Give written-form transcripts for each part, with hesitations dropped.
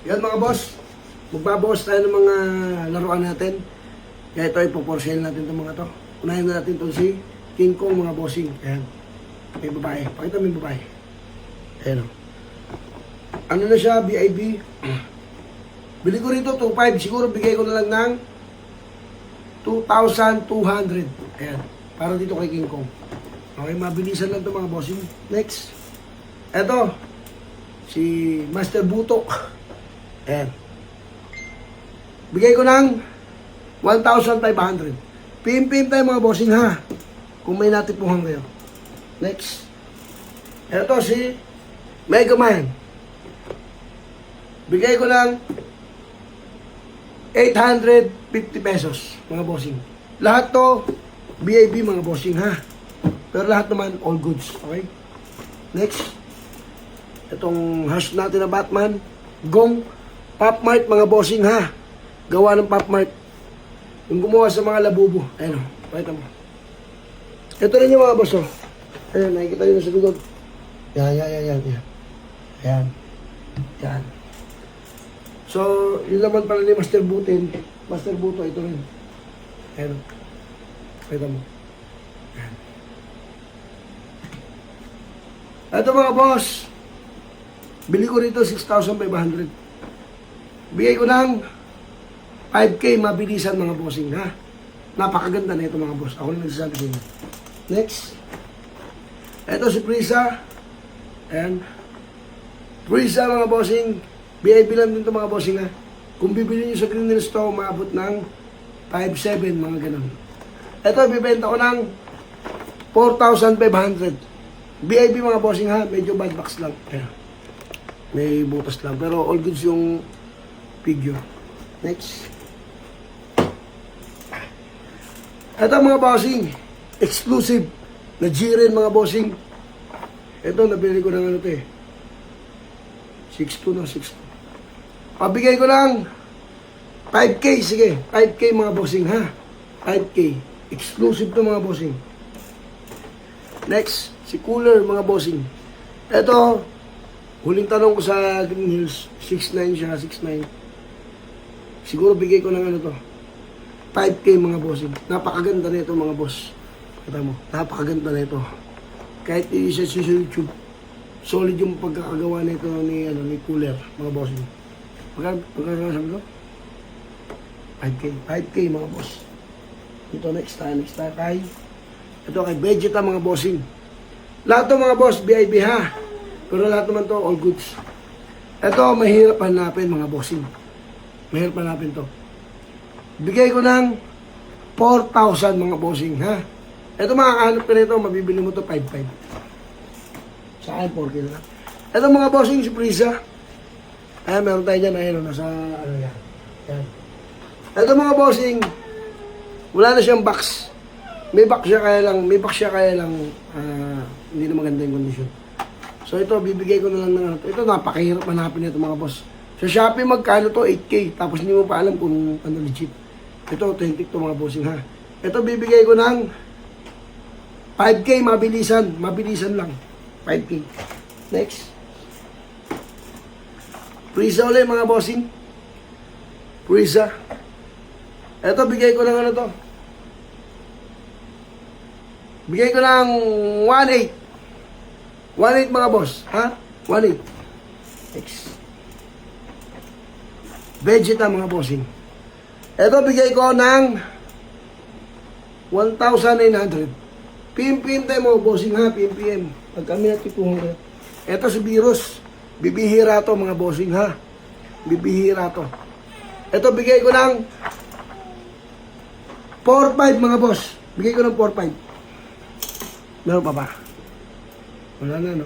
Yan mga boss, magbabawas tayo ng mga laruan natin. Kaya ito, ipoporsel natin itong mga to. Unahin na natin itong si King Kong mga bossing. Ayan. May babae. Pakita mo yung babae. Ayan o. Ano na siya, BIB. Bili ko rito 2.5. Siguro bigay ko na lang ng 2,200. Ayan. Para dito kay King Kong. Okay, mabilisan lang ito mga bossing. Next. Ito. Si Master Butok. Ayan. Bigay ko ng 1,500. Pim-pim tayo mga bossing ha. Kung may natipuhan kayo. Next. Ito si Mega Man. Bigay ko ng 850 pesos mga bossing. Lahat to BIB mga bossing ha. Pero lahat naman all goods. Okay? Next. Itong hash natin na Batman. Gong Pop Mart mga bossing ha. Gawa ng Pop Mart. Yung gumawa sa mga labubo. Ayun o. Pakita mo. Ito rin yung mga boss o. Ayun, nakikita nyo sa likod. Yan. Ayan. Yan. So, yun naman pala ni Master Butin. Master Buto, ito rin. Ayun. Pakita mo. Ayan. Ito mga boss. Bili ko rito 6,500. Bigay ko ng 5K mabilisan mga bossing ha. Napakaganda na ito mga boss. Ako na nagsasabi sa inyo. Next. Ito si Prisa. Ayan. Prisa mga bossing. BIB lang din ito mga bossing ha. Kung bibili nyo sa Green Hills to, maabot ng 5,700 mga ganun. Ito, bibenta ko ng 4,500. BIB mga bossing ha. Medyo bad box lang. Ayan. May butas lang. Pero all goods yung figure. Next. Ito mga bossing. Exclusive. Na G-Ren mga bossing. Ito, nabili ko ng ano ito eh. 6.2 na 6.2. Pabigay ko ng 5K. Sige. 5K mga bossing ha. 5K. Exclusive to mga bossing. Next. Si Cooler mga bossing. Ito. Huling tanong ko sa Green Hills, 6'9 siya, 6'9. Siguro bigay ko ng ano to, 5K mga bossing. Napakaganda na ito mga boss. Kita mo, napakaganda na ito. Kahit isa sa YouTube, solid yung pagkakagawa na ito ni Cooler, mga bossing. Pagkakagawa sabi ko? 5K mga boss. Ito next tayo kay, ito kay Vegeta mga bossing. Lahat to mga boss, BIB ha. Pero lahat naman to, all goods. Ito, mahirap hanapin mga bossing. Mahirap hanapin to. Bigay ko ng 4,000 mga bossing, ha? Ito makakahanap ka nito, mabibili mo to 5,500. Sa akin, 4K na. Ito mga bossing, si Prisa. Ayan, meron tayo dyan, ayun, nasa, ano yan. Ayan. Ito mga bossing, wala na siyang box. May box siya kaya lang, hindi na maganda yung kondisyon. So ito, bibigay ko na lang ng ano. Ito, napakahirap hanapin nito mga boss. Sa Shopee, magkano to? 8K. Tapos hindi mo pa alam kung ano legit. Ito, authentic to mga bossing ha. Ito, bibigay ko ng 5K, mabilisan. Mabilisan lang. 5K. Next. Prisa ulit mga bossing. Prisa. Ito, bigay ko ng ano to. Bigay ko ng 1.8. 1.8 mga boss, ha? 1.8. Next. Vegeta mga bossing. Ito bigay ko ng 1,900. PM tayo mga bossing ha, PM. Pag kami natipuhan kayo. Ito si Virus. Bibihira to mga bossing ha. Bibihira to. Ito bigay ko ng 4,500 mga boss. Bigay ko ng 4,500. Meron pa ba? Wala na, no?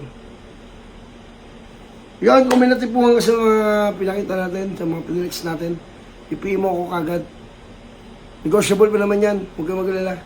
Yan, kung may natipuhan ka sa mga pinakita natin, sa mga pinilix natin, i-PM mo ako kagad. Negotiable pa naman yan. Huwag kang mag-alala.